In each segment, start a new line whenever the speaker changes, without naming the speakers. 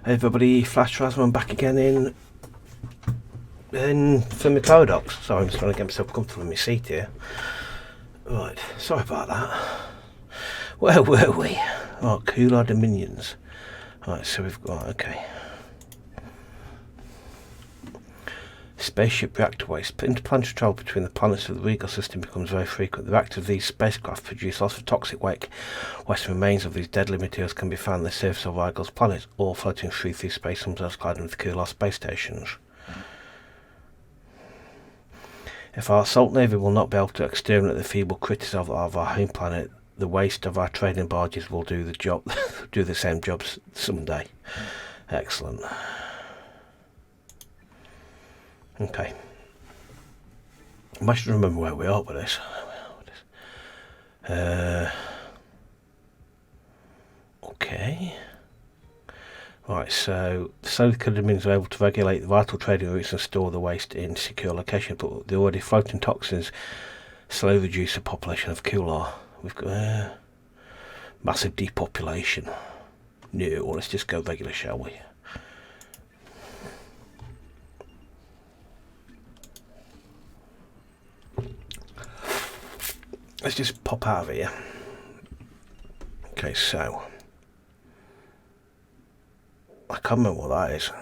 Hey everybody, Flash Rasman back again in Fermi Paradox. Sorry, I'm just trying to get myself comfortable in my seat here. Right, sorry about that. Where were we? Oh, Kular Dominions. Right, so we've got, okay. Spaceship reactor waste. Interplanetary travel between the planets of the Rigel System becomes very frequent. The reactors of these spacecraft produce lots of toxic waste. Waste remains of these deadly materials can be found on the surface of Rigel's planet, or floating through space, sometimes colliding with Kular space stations. If our assault navy will not be able to exterminate the feeble critters of our home planet, the waste of our trading barges will do the job, do the same jobs someday. Excellent. Okay. I should remember where we are with this. Okay. Right, so the solar dominions are able to regulate the vital trading routes and store the waste in secure locations, but the already floating toxins slowly reduce the population of Kular. We've got massive depopulation. No, let's just go regular, shall we? Let's just pop out of here. Okay, so I can't remember what that is.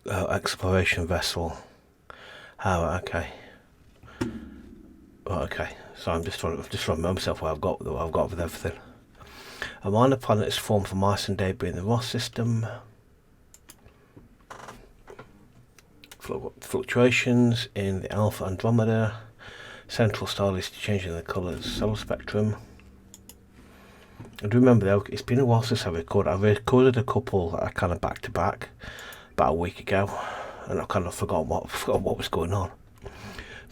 Exploration vessel. Oh, okay. Oh, okay. So I'm just trying to remember myself what I've got with everything. A minor planet is formed from ice and debris in the Ross system. Fluctuations in the Alpha Andromeda. Central star is changing the colour of the solar spectrum. I do remember, it's been a while since I recorded. I recorded a couple that I kind of back to back about a week ago, and I kind of forgot what was going on.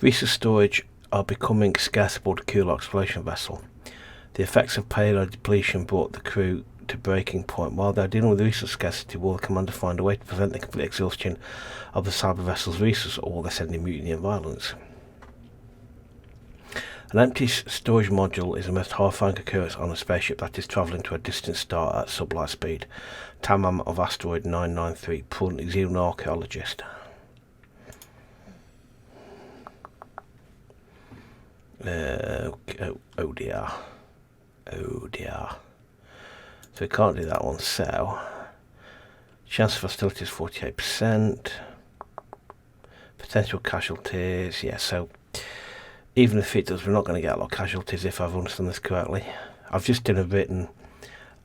Resource storage are becoming scarce aboard the Kular exploration vessel. The effects of payload depletion brought the crew to breaking point. While they're dealing with resource scarcity, will the commander find a way to prevent the complete exhaustion of the cyber vessel's resources, or will they send in mutiny and violence? An empty storage module is the most horrifying occurrence on a spaceship that is travelling to a distant star at sublight speed. Tamam of asteroid 993, xenoarchaeologist. Oh dear. Oh dear. So we can't do that one, so chance of hostility is 48%. Potential casualties, yeah, so even if it does, we're not going to get a lot of casualties if I've understood this correctly. I've just done a bit, and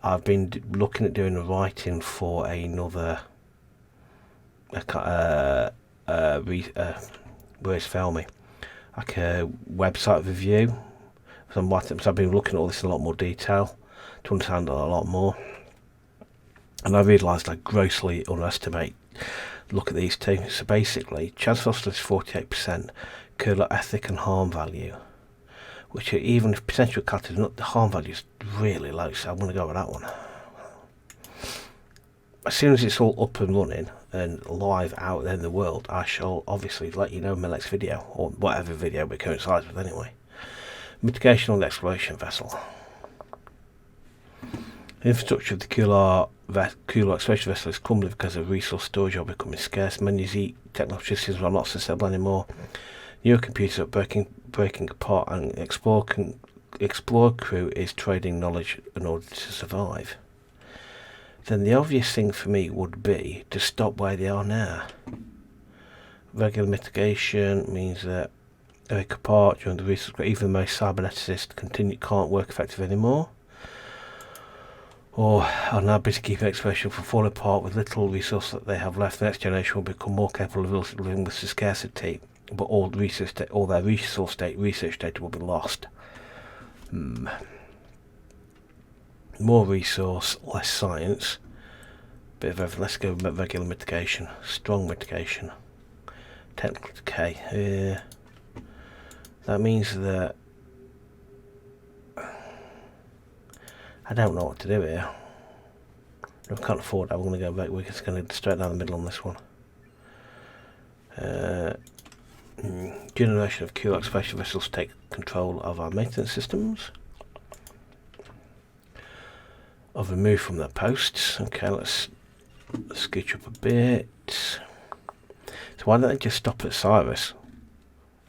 I've been looking at doing a writing for another where's Fermi? Like a website review. So I've been looking at all this in a lot more detail to understand it a lot more. And I realised I grossly look at these two. So basically, chance of hostility is 48%, Kular ethic and harm value, which are, even if potential cut is not, the harm value is really low, so I'm going to go with that one. As soon as it's all up and running and live out there in the world, I shall obviously let you know in my next video, or whatever video it coincides with anyway. Mitigation on the exploration vessel. The infrastructure of the Kular exploration vessel is crumbling because of resource storage are becoming scarce. Many technology systems are not sustainable anymore. Newer computers are breaking apart, and Explorer crew is trading knowledge in order to survive. Then the obvious thing for me would be to stop where they are now. Regular mitigation means that they break apart during the resource. Even the most cyberneticists can't work effectively anymore. Or are now busy keeping exploration from falling apart with little resource that they have left. The next generation will become more capable of living with the scarcity, but all their research data will be lost. More resource, less science. Bit of everything. Let's go with regular mitigation. Strong mitigation. Technical decay. That means that I don't know what to do here. I can't afford that. We're going to go back. We're just going to straight down the middle on this one. Generation of Kular exploration vessels take control of our maintenance systems. I've removed from the posts. Okay, let's scooch up a bit. So why don't they just stop at Cyrus?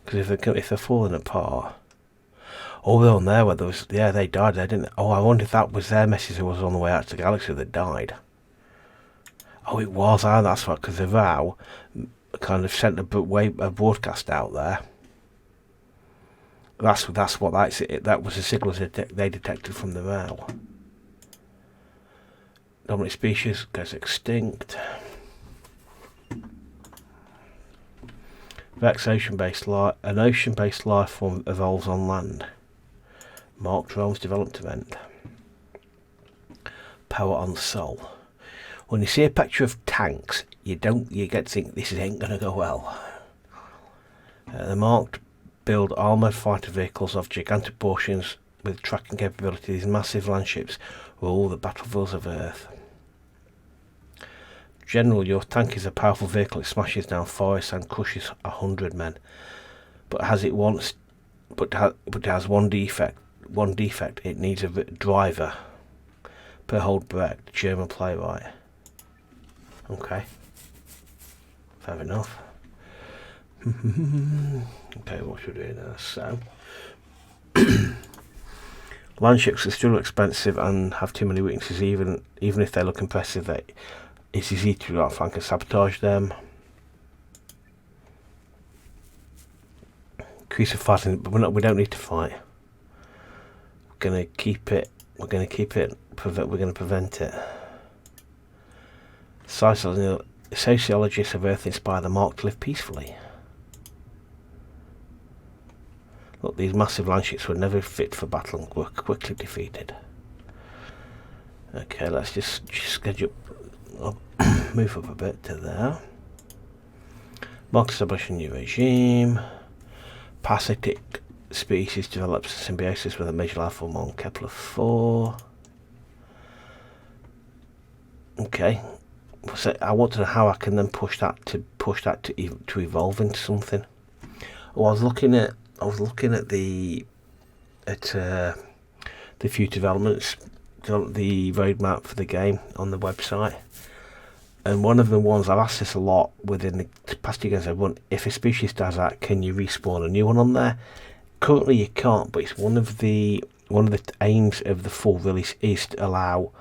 Because if they're falling apart. Oh, they're on there where there was, yeah, they died. They didn't. Oh, I wonder if that was their message who was on the way out to the galaxy that died. Oh, it was. Ah, that's right. Because the vow kind of sent a broadcast out there. That's what that's it. That was the signals they detected from the vow. Dominant species goes extinct. Vex ocean-based life. An ocean-based life form evolves on land. Mark drones developed event. Power on Sol. When you see a picture of tanks, you get to think this ain't gonna go well. The marked build armoured fighter vehicles of gigantic proportions with tracking capability. These massive land ships rule the battlefields of Earth. General, your tank is a powerful vehicle. It smashes down forests and crushes 100 men. But it has one defect. It needs a driver. Per hold Brecht, German playwright. Okay. Fair enough. Okay, what should we do now? So, land ships are still expensive and have too many weaknesses. Even if they look impressive, it's easy to outflank and sabotage them. Increase of fighting, but we don't need to fight. We're gonna keep it. We're gonna prevent it. Sociologists of Earth inspire the Mark to live peacefully. Look, these massive land ships were never fit for battle and were quickly defeated. Okay, let's just schedule. Move up a bit to there. Mark establish a new regime. Parasitic species develops symbiosis with a major life form on Ep4. Okay. So I want to know how I can then push that to evolve into something. Oh, I was looking at the future developments, the roadmap for the game on the website. And one of the ones, I've asked this a lot within the past few games I've run, if a species dies out, can you respawn a new one on there? Currently you can't, but it's one of the aims of the full release is to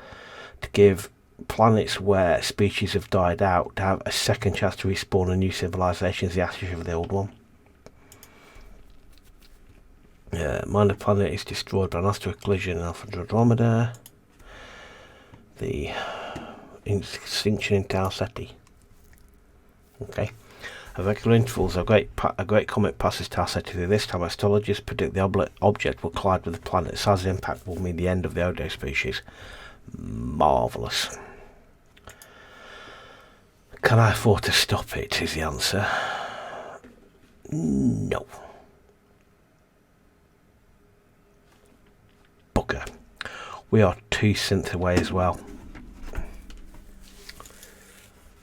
give planets where species have died out to have a second chance to respawn a new civilization as the ashes of the old one. Minor planet is destroyed by an asteroid collision in Alpha Andromeda. The extinction in Tau Ceti. Okay. At regular intervals, a great comet passes Tau Ceti through. This time, astrologers predict the object will collide with the planet. The size of the impact will mean the end of the Odo species. Marvellous. Can I afford to stop it, is the answer. No. Bugger. We are 2 synths away as well.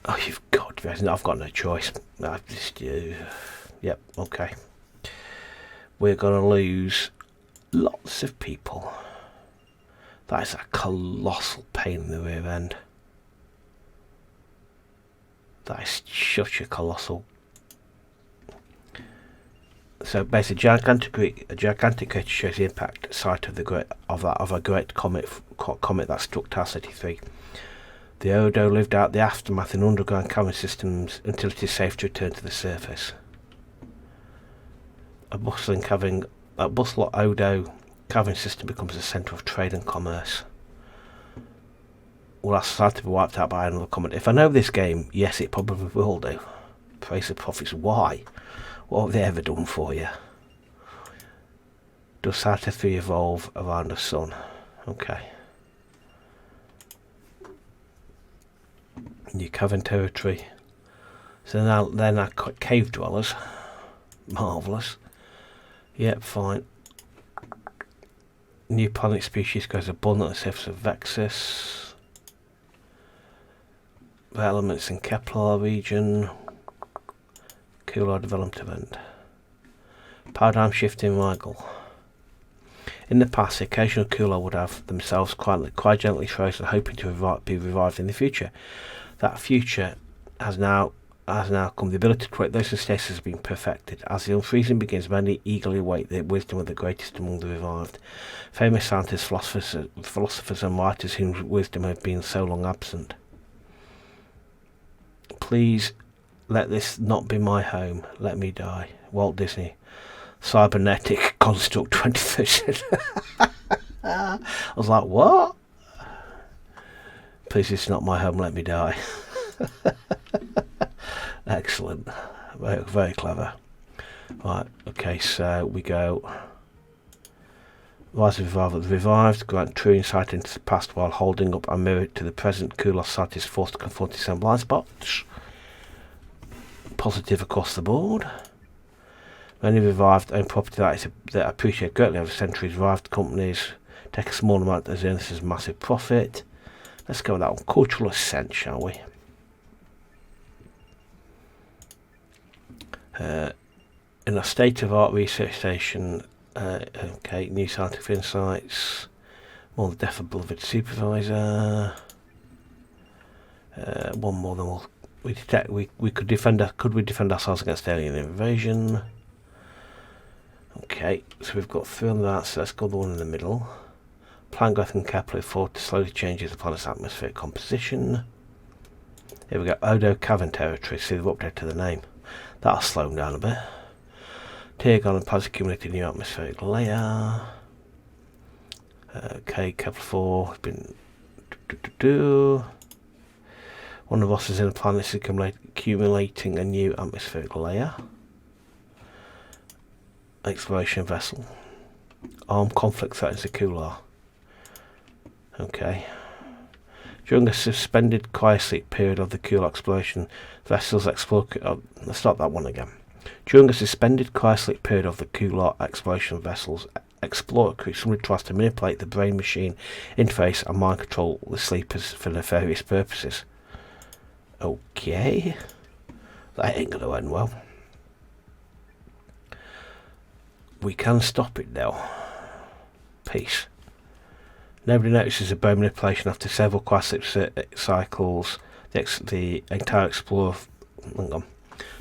Oh, you've got to. I've got no choice. Yep, okay. We're going to lose lots of people. That is a colossal pain in the rear end. That is such a colossal. So basically, a gigantic crater shows the impact site of a great comet that struck Tau Ceti 3. The Odo lived out the aftermath in underground cavern systems until it is safe to return to the surface. A bustling Odo cavern system becomes a centre of trade and commerce. Will that society be wiped out by another comet? If I know this game, yes, it probably will do. Praise the prophets. Why? What have they ever done for you? Does Saturn 3 evolve around the sun? Okay. New cavern territory. So now they're now cave dwellers. Marvellous. Yep, fine. New planet species goes abundant on the surface of Vexus. Elements in Kepler region. Kular development event. Paradigm shift in Rigel. In the past, the occasional Kular would have themselves quite gently frozen, hoping to be revived in the future. That future has now come. The ability to create those in stasis has been perfected. As the unfreezing begins, many eagerly await the wisdom of the greatest among the revived. Famous scientists, philosophers and writers whose wisdom have been so long absent. Please let this not be my home. Let me die. Walt Disney. Cybernetic Construct 2013. I was like, what? Please, it's not my home. Let me die. Excellent. Very, very clever. Right, okay, so we go. Rise of Revival. The revived grant true insight into the past while holding up a mirror to the present. Kular society is forced to confront its own blind spots. Positive across the board. Many revived own property that appreciate greatly over centuries. Revived companies take a small amount as earnings as massive profit. Let's go with that one. Cultural ascent, shall we? In a state-of-art research station, okay, new scientific insights, more the death of beloved supervisor. One more than we could defend. Could we defend ourselves against alien invasion? Okay, so we've got 3 on that, so let's go the one in the middle. Plan growth and Kepler to slowly changes the planet's atmospheric composition. Here we go, Odo Cavern territory, see they've updated to the name. That'll slow them down a bit. Teargon and planets accumulated new atmospheric layer. Okay, Kepler 4 has been... One of us is in a planet is accumulating a new atmospheric layer. Exploration vessel. Armed conflict threatens the Kular. Okay. During a suspended cryosleep period of the Kular exploration, vessels explore... let's start that one again. During a suspended cryosleep period of the Kular exploration vessels explore crew, somebody tries to manipulate the brain-machine interface and mind control the sleepers for nefarious purposes. Okay. That ain't gonna end well. We can stop it though. Peace. Nobody notices the brain manipulation after several cryosleep cycles. The entire explorer... Hang on.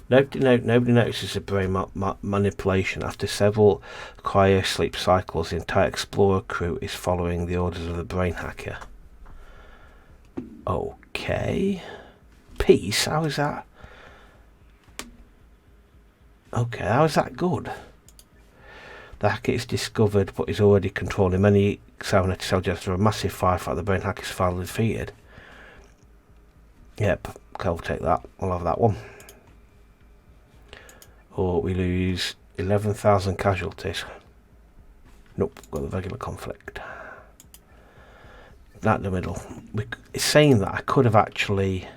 Nobody notices the brain manipulation after several cryosleep cycles. The entire explorer crew is following the orders of the brain hacker. Okay. Peace? How is that? Okay, how is that good? The hacker is discovered but is already controlling many cybernetic cell after a massive firefight. The brain hacker is finally defeated. Yep, okay, we'll take that. We'll have that one. Or we lose 11,000 casualties. Nope, got the regular conflict. That in the middle. It's saying that I could have actually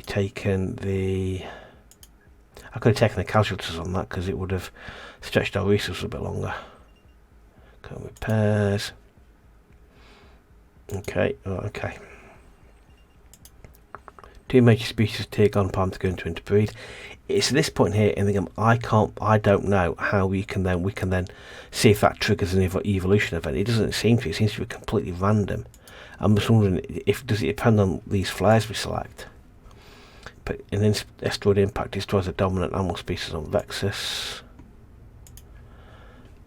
taken the... I could have taken the casualties on that because it would have stretched our resources a bit longer. Okay, repairs. Okay, okay. 2 major species of Teargon palm to go into interbreed. It's at this point here in the game I don't know how we can then see if that triggers an evolution event. It doesn't seem to. It seems to be completely random. I'm just wondering does it depend on these flares we select? But an asteroid impact destroys a dominant animal species on Vexus.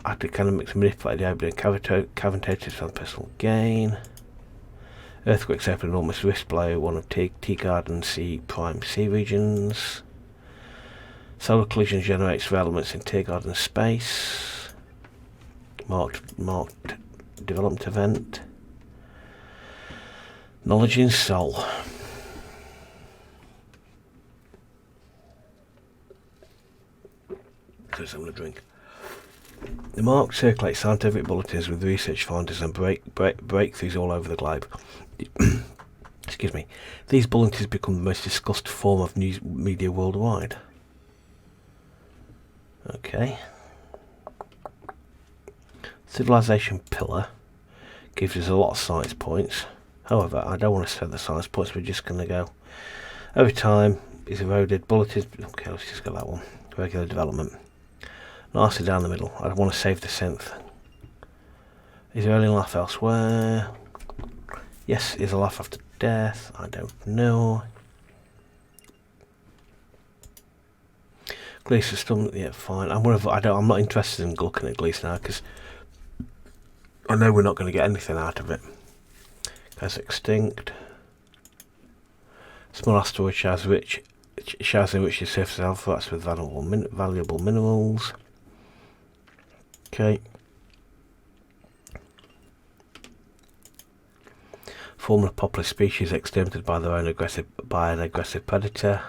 Active dynamics manipulate the opening cavitators for personal gain. Earthquakes open enormous wrist blow one of T-Garden C prime C regions. Solar collision generates elements in T-Garden space. Marked development event. Knowledge in soul. Because I'm going to drink. The mark circulates scientific bulletins with research findings and breakthroughs all over the globe. Excuse me. These bulletins become the most discussed form of news media worldwide. Okay. Civilization pillar gives us a lot of science points. However, I don't want to set the science points. We're just going to go over time is eroded. Bulletins. Okay, let's just go that one. Regular development. Nicely down the middle. I want to save the synth. Is there any life elsewhere? Yes, is a life after death? I don't know. Gliese System, yeah, fine. I'm not interested in looking at Gliese now because I know we're not going to get anything out of it. Goes extinct. Small asteroid showers enrich the surface alpha. That's with valuable minerals. Okay. Form of popular species exterminated by an aggressive predator.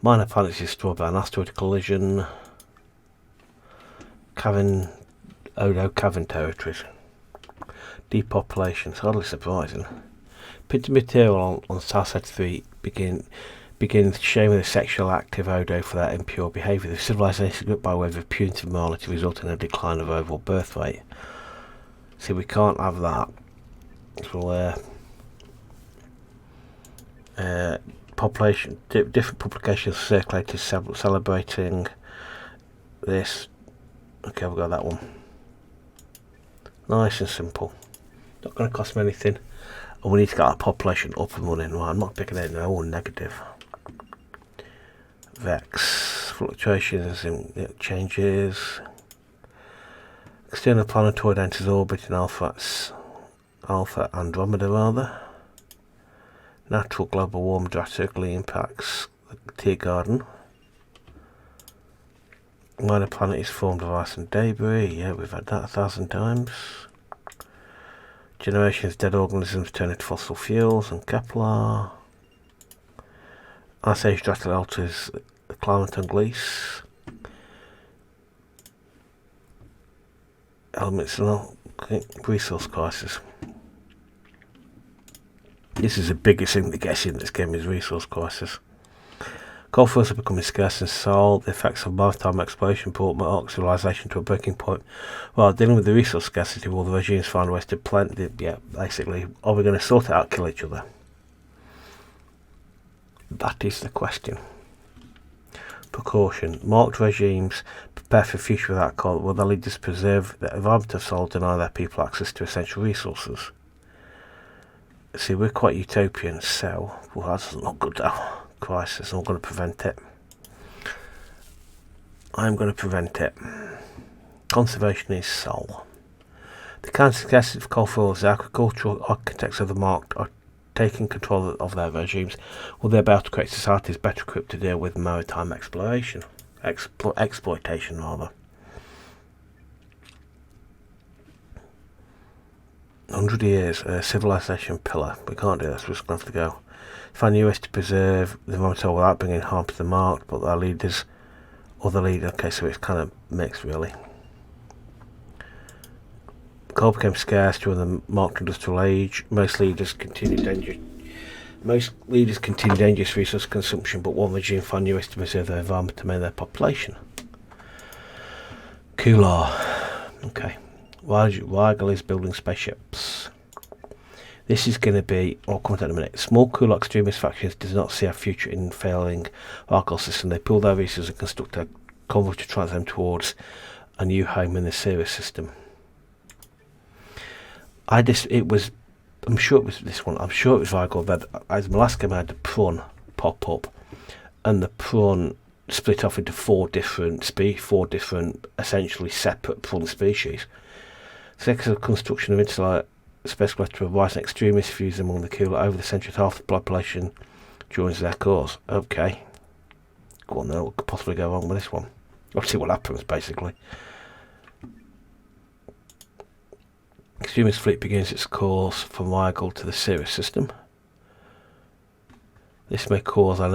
Minor planets destroyed by an asteroid collision. Cavern territories. Depopulation. It's hardly surprising. Printed material on Southside 3 begins shaming the sexual active Odo for their impure behaviour. The civilization grew by way of punitive morality, resulting in a decline of overall birth rate. See, we can't have that. So, population, different publications circulated celebrating this. Okay, we've got that one. Nice and simple. Not going to cost me anything. And we need to get our population up and running. Right, I'm not picking it no all negative. Vex. Fluctuations in changes. External planetoid enters orbit in Alpha Andromeda rather. Natural global warming drastically impacts the Tear Garden. Minor planet is formed of ice and debris. Yeah, we've had that 1,000 times. Generations of dead organisms turn into fossil fuels and Kepler. Ice age drastically alters the climate on Gliese. Elements and resource crisis. This is the biggest thing that gets in this game is resource crisis. Coal fuels are becoming scarce and sold. The effects of maritime exploration brought Ark civilization to a breaking point. While dealing with the resource scarcity, will the regimes find ways to plant it? Yeah, basically, are we going to sort it out, kill each other? That is the question. Precaution. Marked regimes prepare for a future without coal. Will their leaders preserve the environment of soul, deny their people access to essential resources? See, we're quite utopian, so well, that's not good though. Crisis, I'm going to prevent it. I'm going to prevent it. Conservation is soul. The counter-scarcity of coal fuels, the agricultural architects of the marked are taking control of their regimes. Will they be able to create societies better equipped to deal with maritime exploration? Exploitation, rather. 100 years, civilization pillar. We can't do this, we're just going to have to go. Find new ways to preserve the environment without bringing harm to the marked, but their leaders, okay, so it's kind of mixed really. Coal became scarce during the marked industrial age. Most leaders continued dangerous resource consumption, but one regime found new ways to preserve their environment to maintain their population. Kular. Okay. Rigel is building spaceships. This is going to be, I'll comment in a minute. Small Kular extremist factions does not see a future in failing Rigel System. They pool their resources and construct a convoy to transit them towards a new home in the Sirius System. I'm sure it was this one. I'm sure it was Rigel, but as my last game I had the prawn pop up, and the prawn split off into four different essentially separate prawn species. Successful construction of interstellar space collector rise and extremist views among the Kular over the century. Half the population joins their cause. Okay. Go on then, what could possibly go wrong with this one? I'll see what happens basically. Extremist fleet begins its course from Rigel to the Sirius System. This may be our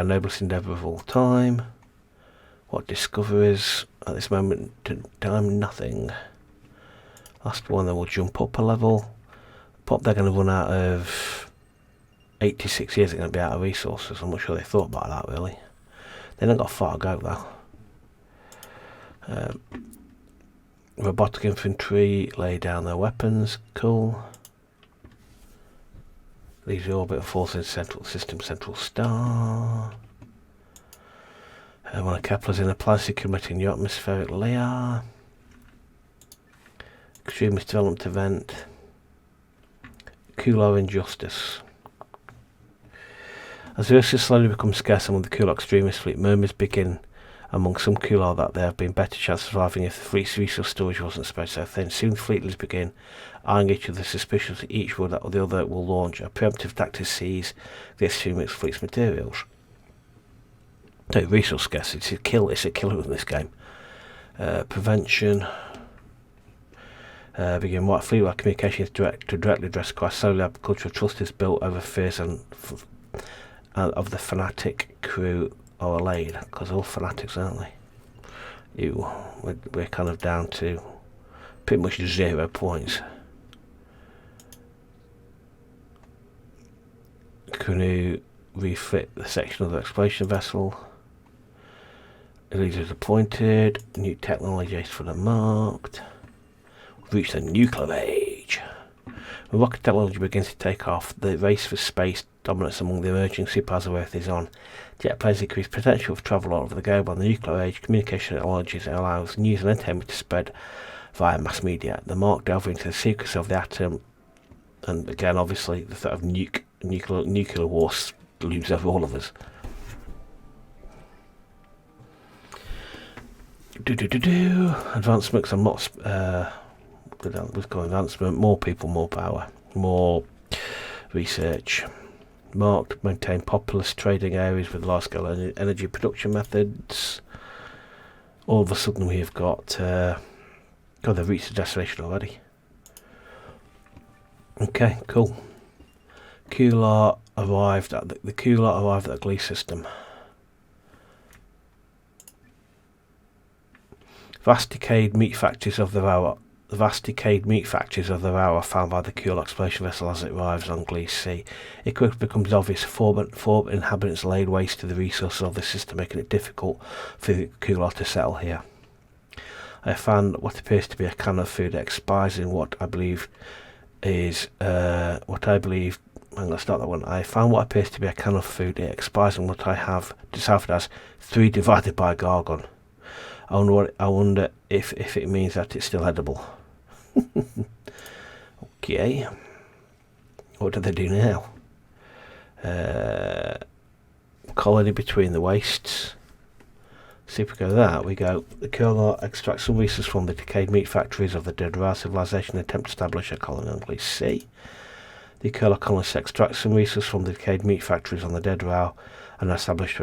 noblest endeavour of all time. What discoveries? At this moment in time, nothing. Last one, then we'll jump up a level. They're going to run out of 86 years, they're going to be out of resources. I'm not sure they thought about that really. They haven't got far to go though. Robotic infantry lay down their weapons. Cool. Leaves the orbit and falls into central system, central star. One of Kepler's inner planets committing new atmospheric layer. Extremist development event. Kular injustice. As resources slowly become scarce among the Kular extremist fleet, murmurs begin among some Kular that there have been better chances of surviving if the fleet's resource storage wasn't spread so thin. Soon fleet leaders begin eyeing each other suspiciously, each one that the other will launch a preemptive attack to seize the extremist fleet's materials. So resource scarcity, it's a killer in this game. Prevention. Begin what fleet-wide communication is to directly address quite slowly. Our culture of trust is built over fears and of the fanatic crew are allayed, because all fanatics, aren't they? We're kind of down to pretty much 0 points. Canoe refit the section of the exploration vessel. Leaders appointed. New technologies for the marked. We've reached the nuclear age. When rocket technology begins to take off, the race for space dominance among the emerging superpowers of Earth is on. Jet planes increase potential for travel all over the globe. On the nuclear age, communication technologies allows news and entertainment to spread via mass media. The mark delve into the secrets of the atom, and again, obviously, the threat of nuclear war looms over all of us. Advancements are not. We've got advancement. More people, more power, more research. Marked, maintain populous trading areas with large-scale energy production methods. All of a sudden, we have got. They've reached the destination already. Okay, cool. Kular arrived at the Kular arrived at the Gliese System. Vast decayed meat factories of the Rao are found by the Kular exploration vessel as it arrives on Gliese Sea. It quickly becomes obvious four inhabitants laid waste to the resources of the system, making it difficult for the Kular to settle here. I found what appears to be a can of food that expires in what I believe is I'm going to start that one. I found what appears to be a can of food. It expires in what I have deciphered as 3 divided by Gargon. I wonder if it means that it's still edible. Okay. What do they do now? Colony between the wastes. See if we go that. We go. The Kular extracts some resources from the decayed meat factories of the dead Rao civilization and attempt to establish a colony on Gliese Sea. The Kular colonists extract some resources from the decayed meat factories on the dead Rao and established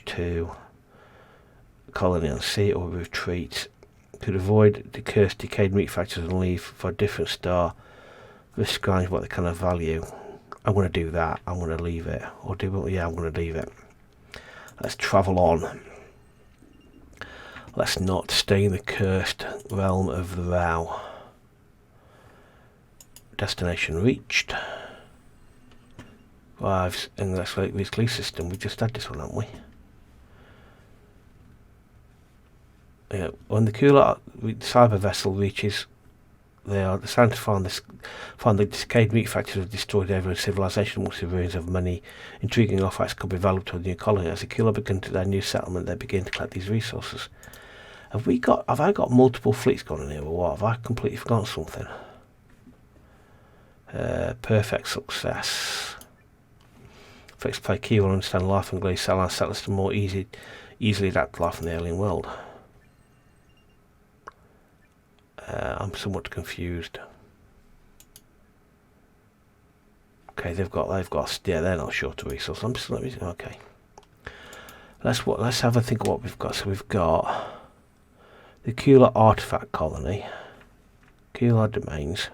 to colony on sea or retreat. To avoid the cursed decayed meat factories and leave for a different star, describes what they kind of value. I'm going to do that. I'm going to leave it. I'm going to leave it. Let's travel on. Let's not stay in the cursed realm of the Rao. Destination reached. Arrives in the Gliese System. We just had this one, haven't we? Yeah, when the Kular cyber vessel reaches, they are designed to find the decayed meat factories have destroyed every civilization amongst the ruins of many intriguing artifacts could be valuable to a new colony. As the Kular begin to their new settlement, they begin to collect these resources. Have I got multiple fleets going in here, or what? Have I completely forgotten something? Perfect success. Fixed play key will understand life and Gliese allow settlers to more easily adapt to life in the alien world. I'm somewhat confused. Okay, they're not short of resources. Okay. Let's have a think of what we've got. So we've got the Kular artifact colony, Kular domains.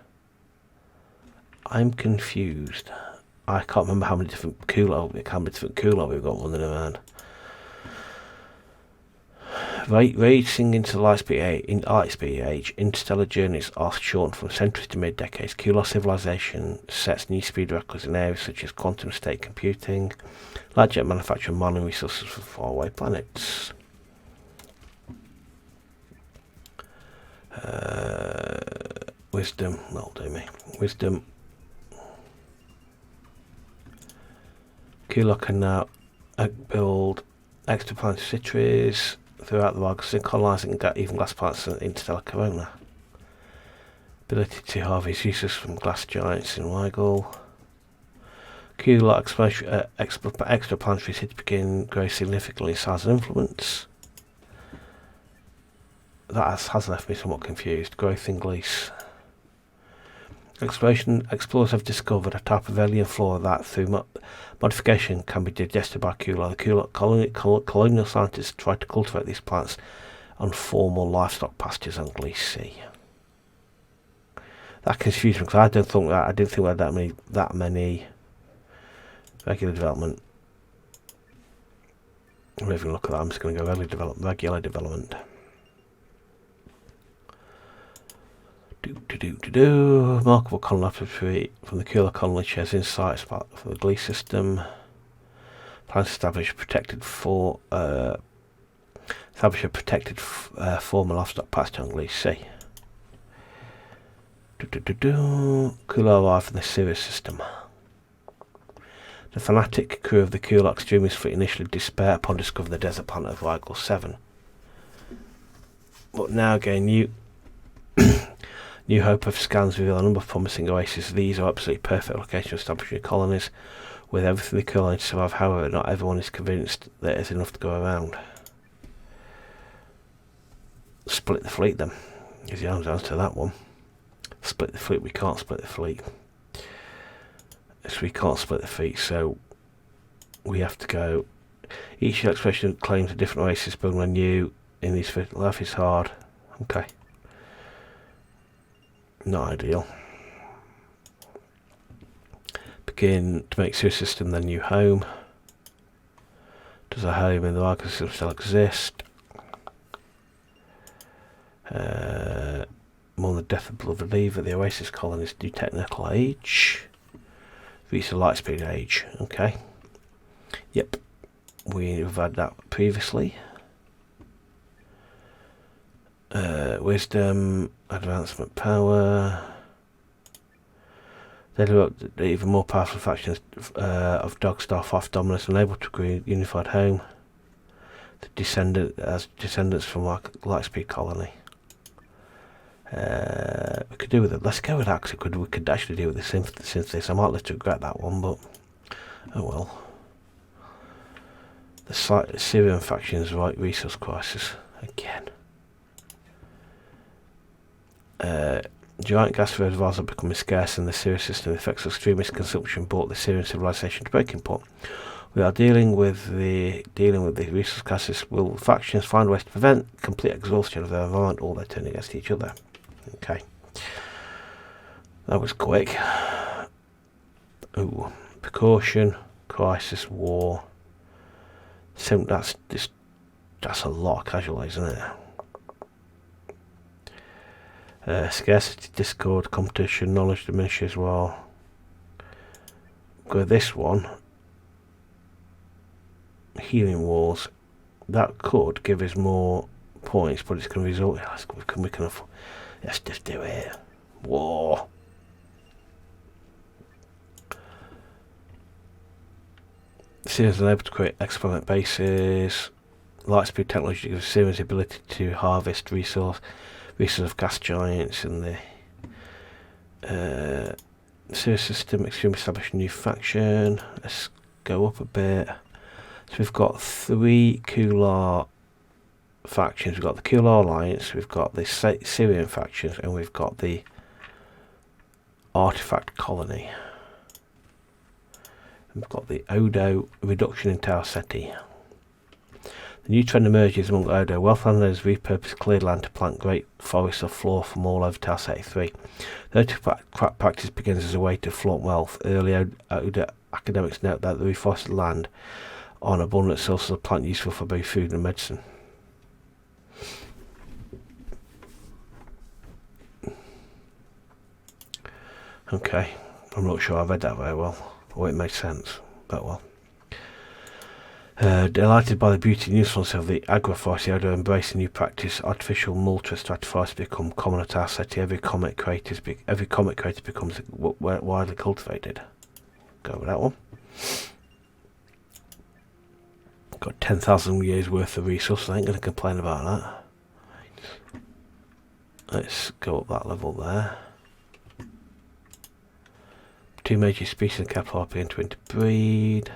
I'm confused. I can't remember how many different Kular we've got running around. Racing into the Lightspeed age, interstellar journeys are shortened from centuries to mid-decades. Kular civilization sets new speed records in areas such as quantum state computing, light jet manufacture, and mining resources for faraway planets. Wisdom, that'll do me. Wisdom. Kular can now build extra planetary cities throughout the Rigel System, colonising even glass planets and interstellar corona. Ability to harvest uses from glass giants in Rigel. Kular extra planetary city begin grow significantly in size and influence. That has left me somewhat confused. Growth in Gliese. Explorers have discovered a type of alien flora that, through modification, can be digested by Kular. The Kular colonial scientists tried to cultivate these plants on formal livestock pastures on Gliese. That confused me because I didn't think we had that many regular development. I'm not even look at that. I'm just going to go regular development. Remarkable colony from the Kular colony shares insights for the Gliese System. Plans to establish a protected former livestock pasture on Gliese. Kular arrived from the Sirius System. The fanatic crew of the Kular extremist fleet initially despair upon discovering the desert planet of Rigel 7. But now again, new hope of scans reveal a number of promising oases. These are absolutely perfect locations for establishing colonies, with everything the Kular need to survive. However, not everyone is convinced there is enough to go around. Split the fleet then. Is the answer to that one. Split the fleet. We can't split the fleet. So we can't split the fleet, so we have to go. Each expedition claims a different oasis, building a new in these. Life is hard. Okay. Not ideal. Begin to make Sirius System their new home. Does a home in the Ark System still exist? More than the death of beloved leaver, the Oasis colonies new technical age. Reach a light speed age. Okay. Yep. We've had that previously. Wisdom, advancement power. They developed even more powerful factions of Dog Star 5 dominance, unable to agree unified home. The descendants from Lightspeed colony. We could do with it. Let's go with that because we could actually do with the synthesis. I might let you regret that one, but oh well. The Syrian factions right resource crisis again. Giant gas reservoirs are becoming scarce in the Sirius System. The effects of extremist consumption brought the Syrian civilization to breaking point. We are dealing with the resource crisis. Will factions find ways to prevent complete exhaustion of their environment, or they turn against each other? Okay, that was quick. Ooh, precaution, crisis, war. So that's a lot of casualties, isn't it? Scarcity, discord, competition, knowledge diminishes as well. Go with this one. Healing walls. That could give us more points, but it's going to result. Let's just do it. War. Sirius is able to create experiment bases. Lightspeed technology gives Sirius the ability to harvest resource of gas giants in the Sirius System. Extremely establish a new faction. Let's go up a bit. So we've got 3 Kular factions. We've got the Kular Alliance, we've got the Syrian factions, and we've got the Artifact Colony. We've got the Odo reduction in Tau Ceti. The new trend emerges among Odo. Wealth landowners repurpose cleared land to plant great forests of flora from all over Tau Ceti 3. The Artifact practice begins as a way to flaunt wealth. Early Odo academics note that the reforested land on abundant sources of plant useful for both food and medicine. Okay, I'm not sure I read that very well, or it made sense, but well. Delighted by the beauty and usefulness of the agroforestry, Odo embrace a new practice. Artificial multi-stratiforest become common at Tau Ceti. Every comet creator becomes widely cultivated. Go with that one. Got 10,000 years worth of resources. I ain't going to complain about that. Let's go up that level there. 2 major species of capital begin to interbreed.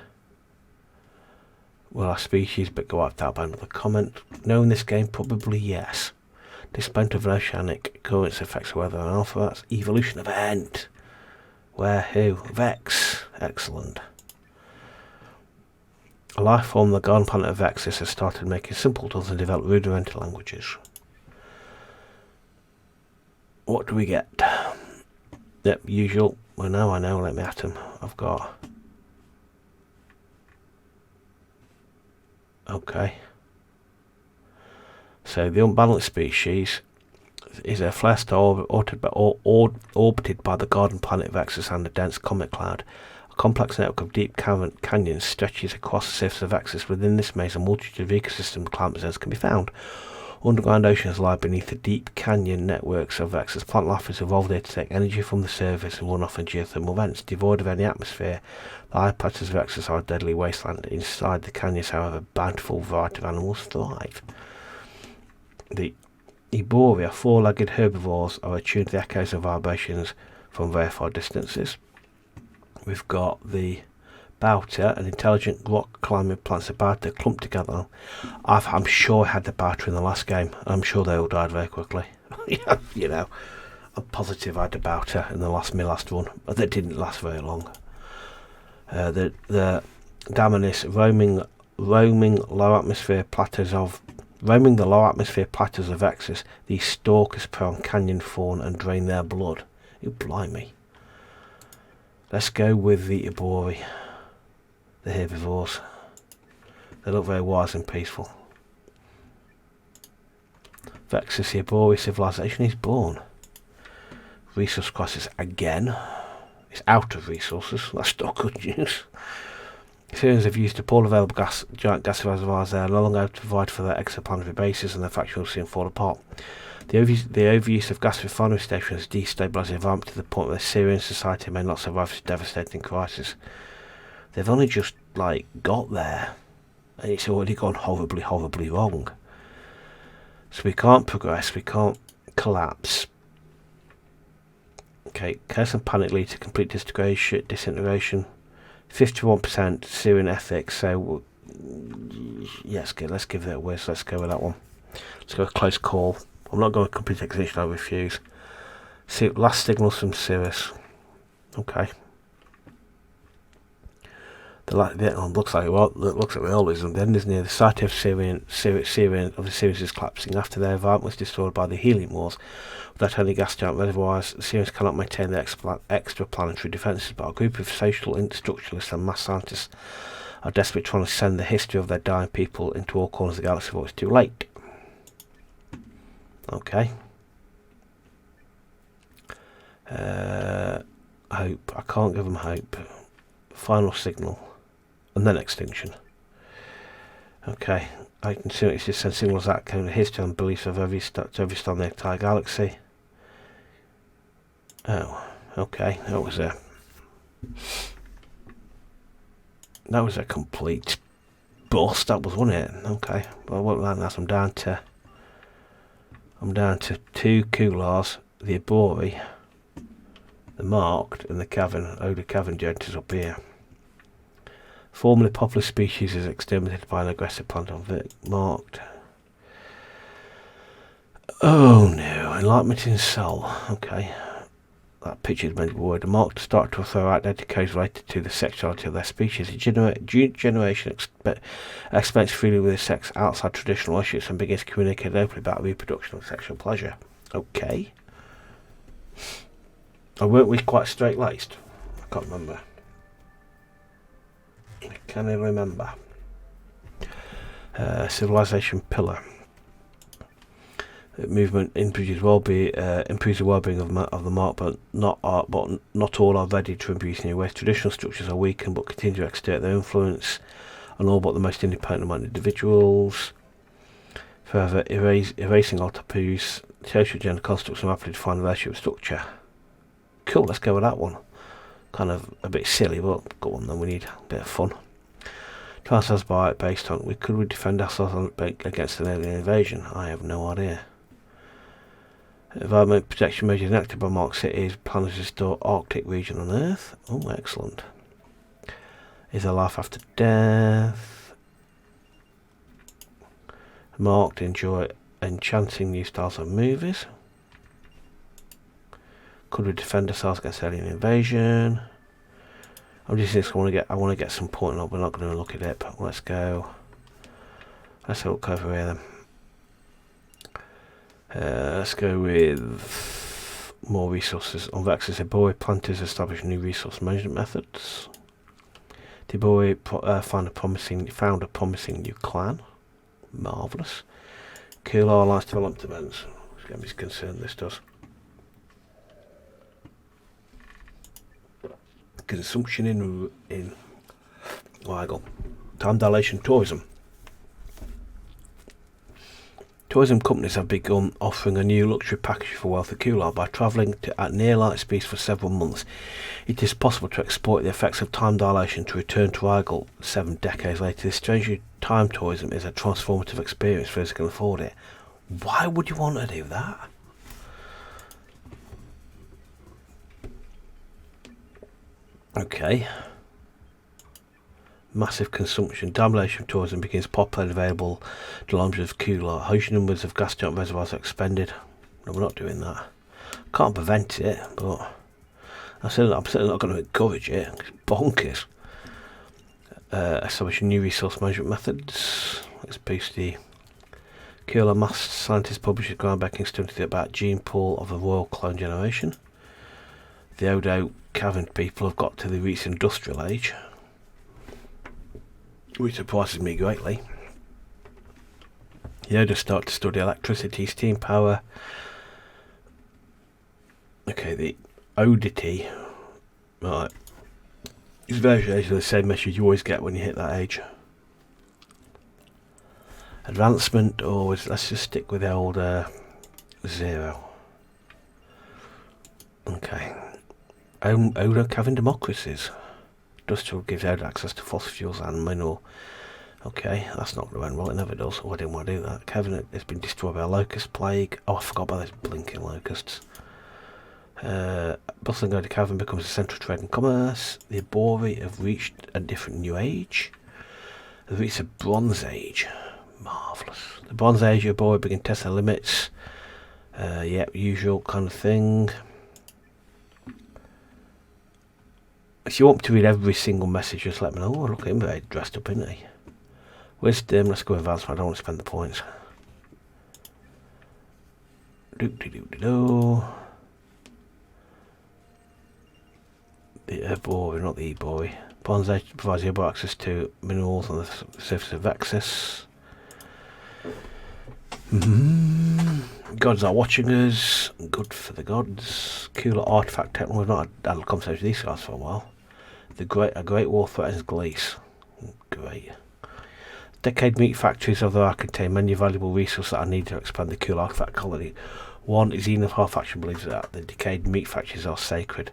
Will our species but go wiped out by another comment? No, in this game, probably yes. Despite of an oceanic occurrence affects weather and alpha. That's evolution event. Where, who? Vex. Excellent. A life form, the garden planet of Vex, has started making simple tools and developed rudimentary languages. What do we get? Yep, usual. Well, now I know. Let me at them. I've got... Okay. So the unbalanced species is a flare star orbited by the garden planet Vexus and a dense comet cloud. A complex network of deep canyons stretches across the surface of Vexus. Within this maze, a multitude of ecosystem climate zones can be found. Underground oceans lie beneath the deep canyon networks of Vexus. Plant life has evolved here to take energy from the surface and run off in geothermal vents. Devoid of any atmosphere, the high plateaus of Vexus are a deadly wasteland. Inside the canyons, however, a bountiful variety of animals thrive. The Eboria, 4-legged herbivores, are attuned to the echoes and vibrations from very far distances. We've got the Bouter, an intelligent rock climbing plants about to clump together. I'm sure I had the Bouter in the last game. I'm sure they all died very quickly. You know, I'm positive I had the Bouter in my last one, but they didn't last very long. The Damonis, roaming the low atmosphere plateaus of Vexus. These stalkers prey on canyon fauna and drain their blood. You blimey. Let's go with the Ebori, the herbivores. They look very wise and peaceful. Vexus, the Ebori civilization is born. Resource crisis again. It's out of resources. That's not good news. Sirians have used up all available giant gas reservoirs. They are no longer able to provide for their exoplanetary bases, and their faction will soon fall apart. The overuse of gas refinery stations destabilise the environment to the point where the Sirian society may not survive this devastating crisis. They've only just, got there, and it's already gone horribly, horribly wrong. So we can't progress, we can't collapse. Okay, chaos and panic lead to complete disintegration. 51% Syrian ethics, so yes, let's give it a whiz. Let's go with that one. Let's go with close call. I'm not going to complete extinction, I refuse. See, last signals from Sirius. Okay. Looks like we always the end is near. The site of Sirius is collapsing. After their environment was destroyed by the helium wars, without any gas giant reservoirs, the Sirians cannot maintain their extraplanetary defences, but a group of social structuralists and mass scientists are desperate trying to send the history of their dying people into all corners of the galaxy before it's too late. Okay. Hope. I can't give them hope. Final signal. And then extinction. Okay. I can see it's just send signals that kind of history and beliefs of every star in the entire galaxy. Oh, okay. That was a complete bust. That was, wasn't it? Okay. Well, I won't like that. I'm down to 2 Kulars, the Ebori, the Marked, and the Odor Cavern Genters up here. Formerly popular species is exterminated by an aggressive plant on Marked. Oh no, enlightenment in Sol. Okay. That picture is made me worried. The Marked start to throw out codes related to the sexuality of their species. The generation experiments freely with sex outside traditional relationships and begins to communicate openly about reproduction and sexual pleasure. Okay. Or weren't we quite straight-laced? I can't remember. Can I remember? Civilization pillar. Movement improves the well-being of the mark, but not all are ready to embrace new ways. Traditional structures are weakened, but continue to exert their influence on all but the most independent-minded individuals. Further, erasing all taboos, social gender constructs and rapidly define the relationship structure. Cool, let's go with that one. Kind of a bit silly, but go on then, we need a bit of fun. Class us by based on could we defend ourselves against an alien invasion? I have no idea. Environment protection measures enacted by Mark Cities plan to restore Arctic region on Earth. Oh, excellent. Is there life after death? Marked enjoy enchanting new styles of movies. Could we defend ourselves against alien invasion? I'm just thinking I want to get some point up. We're not going to look at it, but let's go. Let's look over here then. Let's go with more resources. On Vex, a boy planters establish new resource management methods. The boy found a promising new clan. Marvellous. Kular Alliance development events. It's getting me concerned, this does. Consumption in Rigel. Time dilation tourism. Tourism companies have begun offering a new luxury package for wealthy Kular. By travelling at near light speeds for several months, it is possible to exploit the effects of time dilation to return to Rigel 7 decades later. This strange time tourism is a transformative experience for those who can afford it. Why would you want to do that? Okay. Massive consumption. Damnation tourism begins popularly available to launches of Kular. Huge numbers of gas giant reservoirs are expended. No, we're not doing that. Can't prevent it, but I'm certainly not going to encourage it. It's bonkers. Establishing new resource management methods. Let's boost the Kular mass scientist publishes groundbreaking study about gene pool of the royal clone generation. The Odo Cavern people have got to the recent industrial age, which surprises me greatly. The Odo start to study electricity, steam power. Okay, the oddity, right, is variation of the same message you always get when you hit that age. Advancement, or let's just stick with the old 0. Okay. Odo Cavern democracies. Industrial gives Odo access to fossil fuels and mineral. Okay, that's not going to end well. It never does. Oh, I didn't want to do that. Cavern has been destroyed by a locust plague. Oh, I forgot about those blinking locusts. Bustling Odo Cavern becomes a central trade and commerce. The Abori have reached a different new age. They've reached a Bronze Age. Marvellous. The Bronze Age, your boy begin testing their limits. Yep, usual kind of thing. If you want to read every single message, just let me know. Oh, look at him, very dressed up, isn't he? Wisdom, let's go advanced. I don't want to spend the points. The Ebori, not the E-Boy. Bronze Age provides you access to minerals on the surface of Vexus. Gods are watching us. Good for the gods. Kular artifact technology. We've not had a conversation with these guys for a while. A great war threatens Gliese. Great. Decayed meat factories of the Ark contain many valuable resources that are needed to expand the Kular artifact colony. One is Xenophar faction believes that the decayed meat factories are sacred.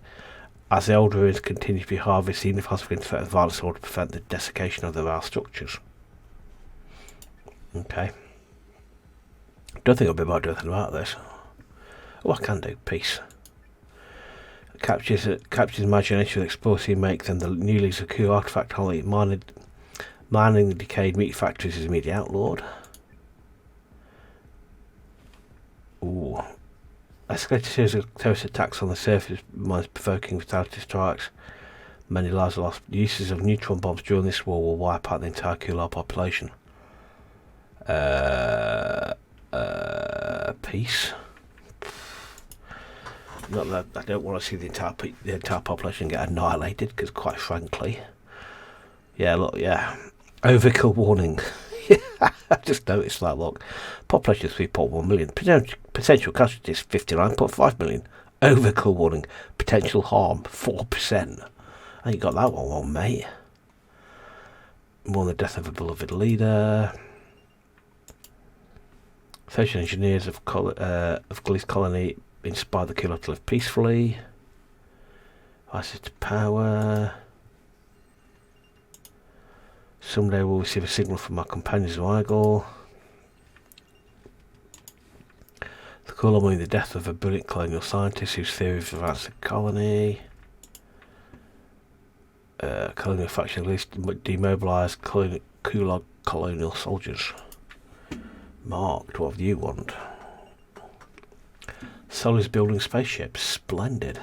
As the old ruins continue to be harvested, Xenophars begin to threaten violence in order to prevent the desiccation of the vast structures. Okay. Don't think I'll be able to do anything about this. Oh, I can do. Peace. Captures imagination with explosive make them the newly secure artifact holly. Mining the decayed meat factories is immediately outlawed. Ooh. Escalated series of terrorist attacks on the surface mines provoking fatality strikes. Many lives are lost. Uses of neutron bombs during this war will wipe out the entire Kular population. Peace. Not that I don't want to see the entire population get annihilated, because quite frankly, yeah, look, yeah, overkill warning. I just noticed that. Look, population is 3.1 million, potential casualties 59.5 million. Overkill warning, potential harm 4%. And you got that one wrong, mate. Mourn the death of a beloved leader. Social engineers of Gliese colony inspired the Kular to live peacefully. Access to power. Someday we'll receive a signal from our companions Rigel. The Kular mourning the death of a brilliant colonial scientist whose theories advanced the colony. Colonial faction released demobilised Kular colonial soldiers. Marked, what do you want? Sol is building spaceships. Splendid.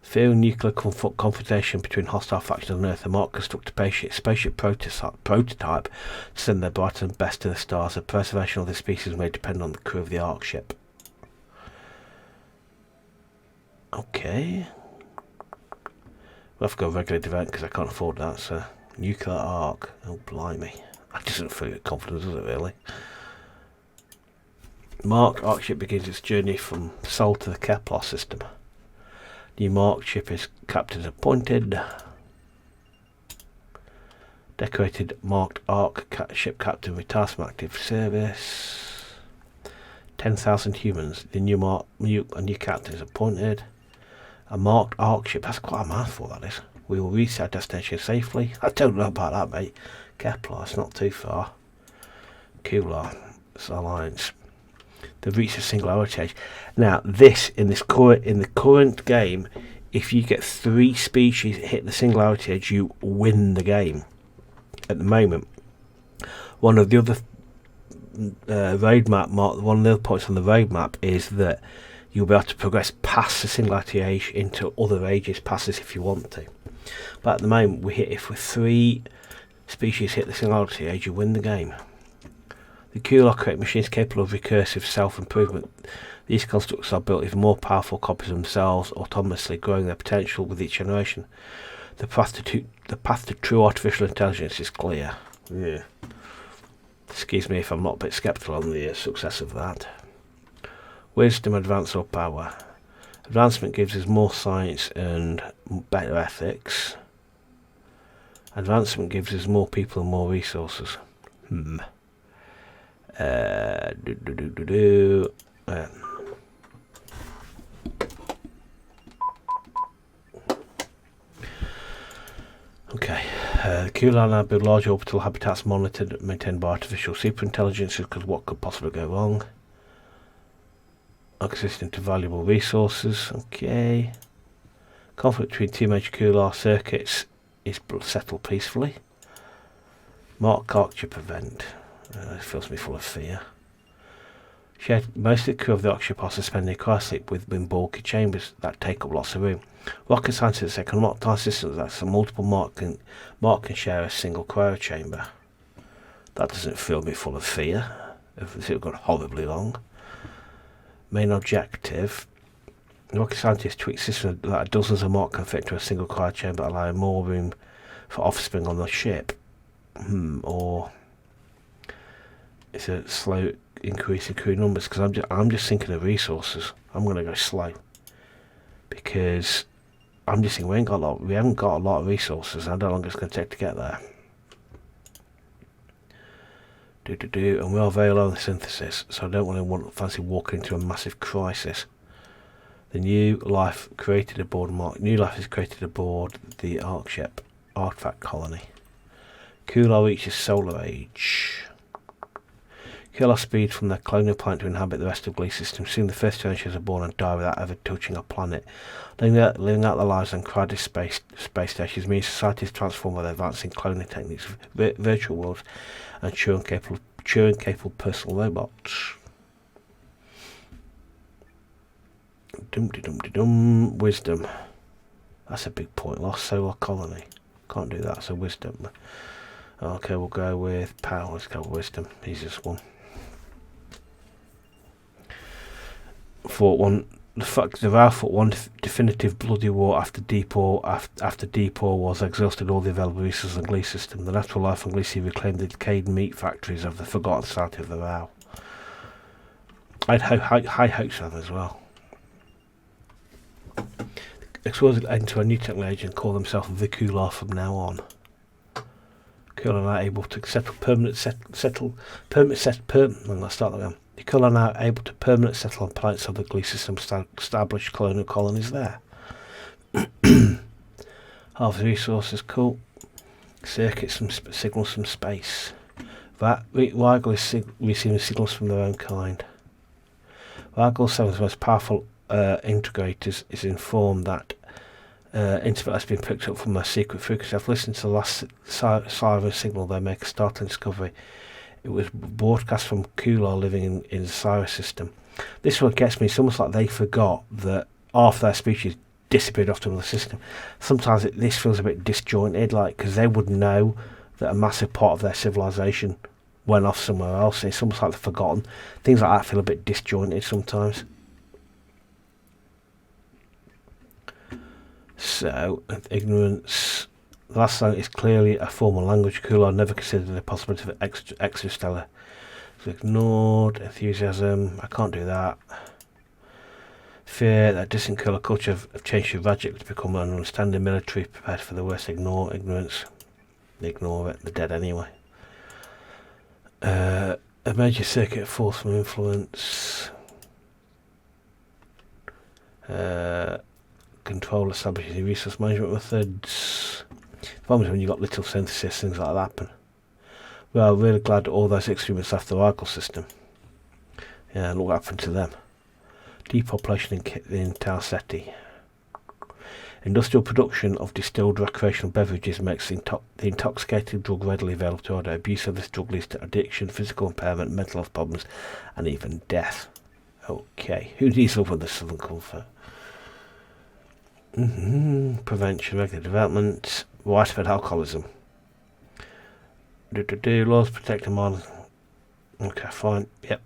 Fearing nuclear confrontation between hostile factions on Earth, the Mark construct a spaceship prototype to send their brightest and best to the stars. The preservation of this species may depend on the crew of the Ark Ship. Okay. We'll have to go regular event because I can't afford that, so... Nuclear Ark. Oh, blimey. That doesn't feel confident, does it, really? Ark Ship begins its journey from Sol to the Kepler system. New Ark Ship is captain appointed. Decorated marked Ark Ship captain retires from active service. 10,000 humans. The a new captain is appointed. A marked Ark Ship. That's quite a mouthful, that is. We will reach our destination safely. I don't know about that, mate. Kepler, it's not too far. Kular, it's Alliance. They've reached a singularity age. Now, in the current game, if you get 3 species hit the singularity age, you win the game. At the moment, one of the other one of the other points on the roadmap is that you'll be able to progress past the singularity age into other ages past this if you want to. But at the moment, if 3 species hit the singularity age, you win the game. The Kular create machines capable of recursive self-improvement. These constructs are built even more powerful copies of themselves, autonomously growing their potential with each generation. The path to true artificial intelligence is clear. Yeah. Excuse me if I'm not a bit sceptical on the success of that. Wisdom, advance or power. Advancement gives us more science and better ethics. Advancement gives us more people and more resources. Okay. The Kular now build large orbital habitats monitored and maintained by artificial superintelligences, because what could possibly go wrong? Accessing to valuable resources. Okay. Conflict between 2 major Kular circuits is settled peacefully. Ark Ship event. It fills me full of fear. Most of the crew of the Ark Ship are suspended in cryosleep within bulky chambers that take up lots of room. Rocket scientists say can lock down systems that so multiple Mark can share a single cryo chamber. That doesn't fill me full of fear. If it got horribly long. Main objective. Rocket scientists tweak systems that dozens of Mark can fit into a single cryo chamber, allowing more room for offspring on the ship. Or it's a slow increase in crew numbers, because I'm just thinking of resources. I'm going to go slow because I'm just thinking we haven't got a lot of resources. I don't know how long it's going to take to get there. And we are very low on the synthesis, so I don't fancy walking into a massive crisis. The new life created aboard is created aboard the Ark Ship artifact colony. Kular reaches solar age. Kular speed from their colonial planet to inhabit the rest of Gliese System. Soon the first generations are born and die without ever touching a planet. Living out their lives on crowded space stations means society is transformed by their advancing cloning techniques, virtual worlds, and Turing capable personal robots. Wisdom. That's a big point. Lost solar colony. Can't do that, so wisdom. Okay, we'll go with power. Let's go with wisdom. Easiest one. Fought one. The fact the Val fought one definitive bloody war after Deep Ore was exhausted all the available resources on Gliese System. The natural life on Gliese reclaimed the decayed meat factories of the forgotten society of the Val. I had high hopes of them as well. Explorers enter a new technology and call themselves the Kular from now on. Kular are now able to settle The Kular are now able to permanently settle on planets of the Gliese System, establish colonial colonies there. Half the resources, cool. Circuits from signals from space. Rigel is receiving signals from their own kind. Rigel 7's most powerful integrators is informed that interval has been picked up from a secret frequency. I've listened to the last siren signal. They make a startling discovery. It was broadcast from Kular living in the Sirius System. This is what gets me. It's almost like they forgot that half their species disappeared off to another system. Sometimes this feels a bit disjointed, like, because they would know that a massive part of their civilization went off somewhere else. It's almost like they've forgotten. Things like that feel a bit disjointed sometimes. So, ignorance. The last line is clearly a formal language. Kular never considered the possibility of extrastellar. So ignored. Enthusiasm. I can't do that. Fear. That distant Kular culture have changed radically to become an understanding military. Prepared for the worst. Ignore. Ignorance. Ignore it. They're dead anyway. A major circuit force from influence. Control establishing resource management methods. The problem is when you've got little synthesis, things like that happen. We are really glad all those extremists left the Rigel System. Yeah, look what happened to them. Depopulation in Talseti. Industrial production of distilled recreational beverages makes the intoxicating drug readily available to order. Abuse of this drug leads to addiction, physical impairment, mental health problems, and even death. Okay, who needs love with the Southern Comfort? Prevention, regular development, widespread alcoholism. Laws protecting modern. Okay, fine. Yep.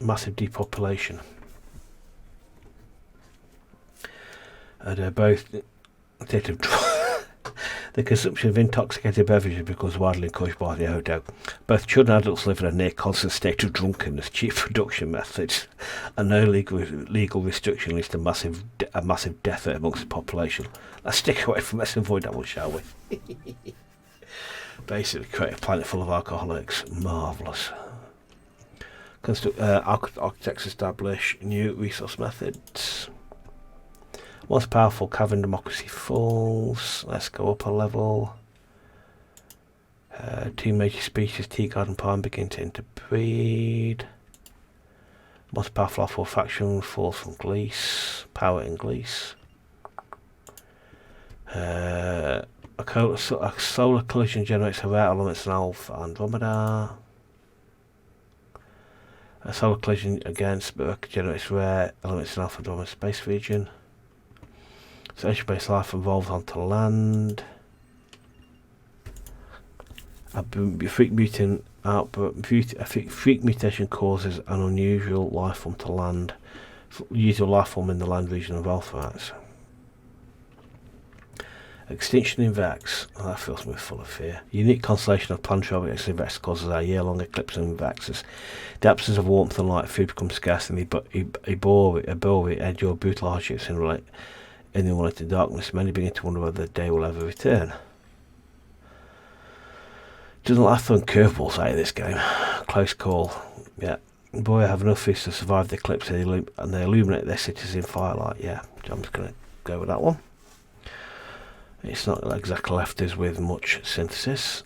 Massive depopulation. And both the consumption of intoxicated beverages becomes widely encouraged by the Odo. Both children and adults live in a near constant state of drunkenness. Cheap production methods and no legal restriction leads to a massive death rate amongst the population. Let's stick away from let's avoid that one, shall we? Basically create a planet full of alcoholics. Marvellous. Architects establish new resource methods. Once powerful cavern democracy falls. Let's go up a level. Two major species, tea garden palm, begin to interbreed. Most powerful alpha faction falls from Gliese. Power in Gliese. A solar collision generates rare elements in Alpha Andromeda. A solar collision against generates rare elements in Alpha Andromeda space region. So ocean-based life evolves onto land. A freak mutation causes an unusual life form to land. Usual life form in the land region of Alpha. Extinction in Vex. Oh, that fills me full of fear. Unique constellation of planetary objects in Vex causes a year-long eclipse in Vexes. The absence of warmth and light, food becomes scarce, and the Ebori endure brutal hardships in the unrelated darkness. Many begin to wonder whether the day will ever return. Doesn't like throwing curveballs out of this game. Close call. Yeah. Boy, have enough fish to survive the eclipse and they illuminate their cities in firelight. Yeah, I'm just going to go with that one. It's not exactly left us with much synthesis.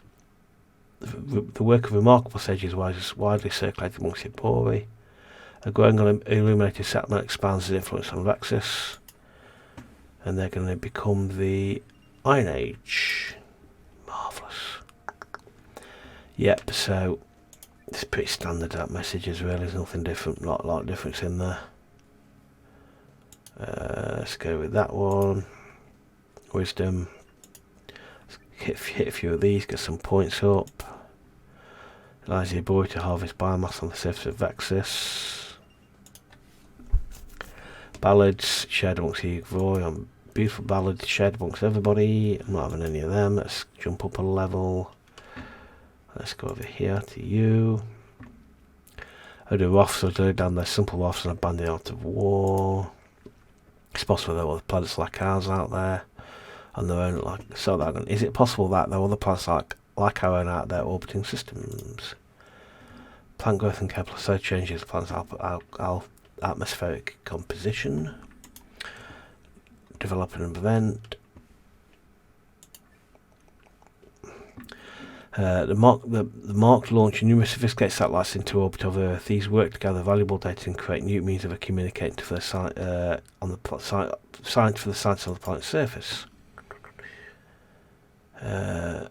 The work of remarkable sages is widely circulated amongst the Ep4. A growing illuminated settlement expands its influence on Vexus. And they're going to become the Iron Age. Marvellous. Yep, so it's pretty standard, that messages really. There's nothing different, not a lot of difference in there. Let's go with that one. Wisdom. Let's hit a few of these, get some points up. Allows the boy to harvest biomass on the surface of Vexus. Ballads shared amongst the Void. Beautiful ballads shared amongst everybody. I'm not having any of them. Let's jump up a level. Let's go over here to you. I do Roths, so go down there. Simple Roths and abandon out of war. It's possible there are other planets like ours out there on their own. Is it possible that there are other planets like our own out there orbiting systems? Plant growth and Kepler so changes the planet's atmospheric composition. Develop and prevent. The mark launch numerous sophisticated satellites into orbit of Earth. These work to gather valuable data and create new means of communicating to the science for the science on the planet's surface. Yeah,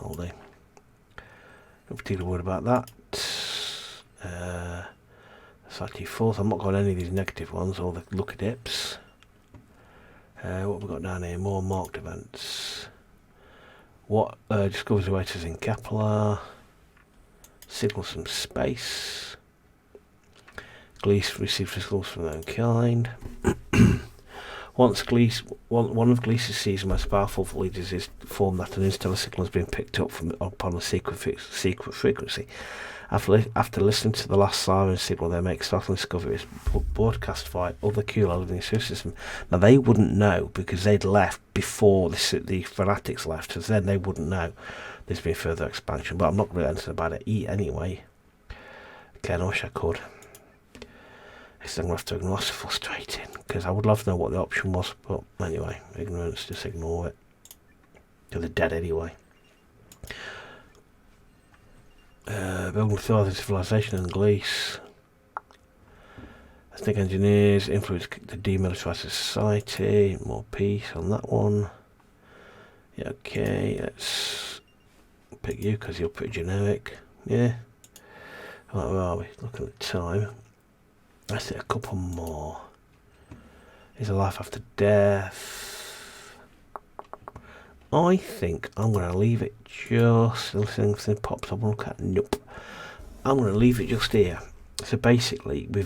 all day. No particular word about that. Slightly fourth. I'm not going any of these negative ones or the lucky dips. What have we got down here? More marked events. What discovers awaits us in Kepler? Signals from space. Gliese receives signals from their own kind. Once one of Gliese's sees most powerful leaders is formed that an interstellar signal has been picked up upon a secret frequency. After listening to the last siren signal, they make startling discoveries broadcast by other Kular living in the Sirius System. Now they wouldn't know because they'd left before the fanatics left, so then they wouldn't know there's been further expansion. But I'm not really anything about it anyway. Again, I wish I could. I'm going to have to ignore. That's frustrating because I would love to know what the option was, but anyway, ignorance, just ignore it. They're dead anyway. Building further civilization in Gliese. Ethnic engineers influence the demilitarized society. More peace on that one. Yeah, okay, let's pick you because you're pretty generic. Yeah. Right, where are we? Look at the time. Let's hit a couple more. Is a life after death? I think I'm going to leave it just, unless anything pops up, look at, nope. I'm going to leave it just here. So basically, we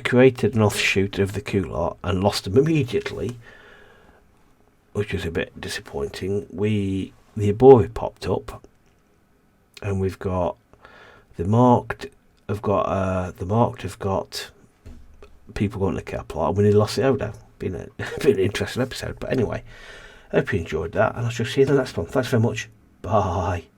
created an offshoot of the Kular and lost them immediately, which was a bit disappointing. The Abori popped up, and we've got the marked have got people going to Kepler, and we nearly lost the Odo. Been an interesting episode, but anyway, I hope you enjoyed that, and I shall see you in the next one. Thanks very much. Bye.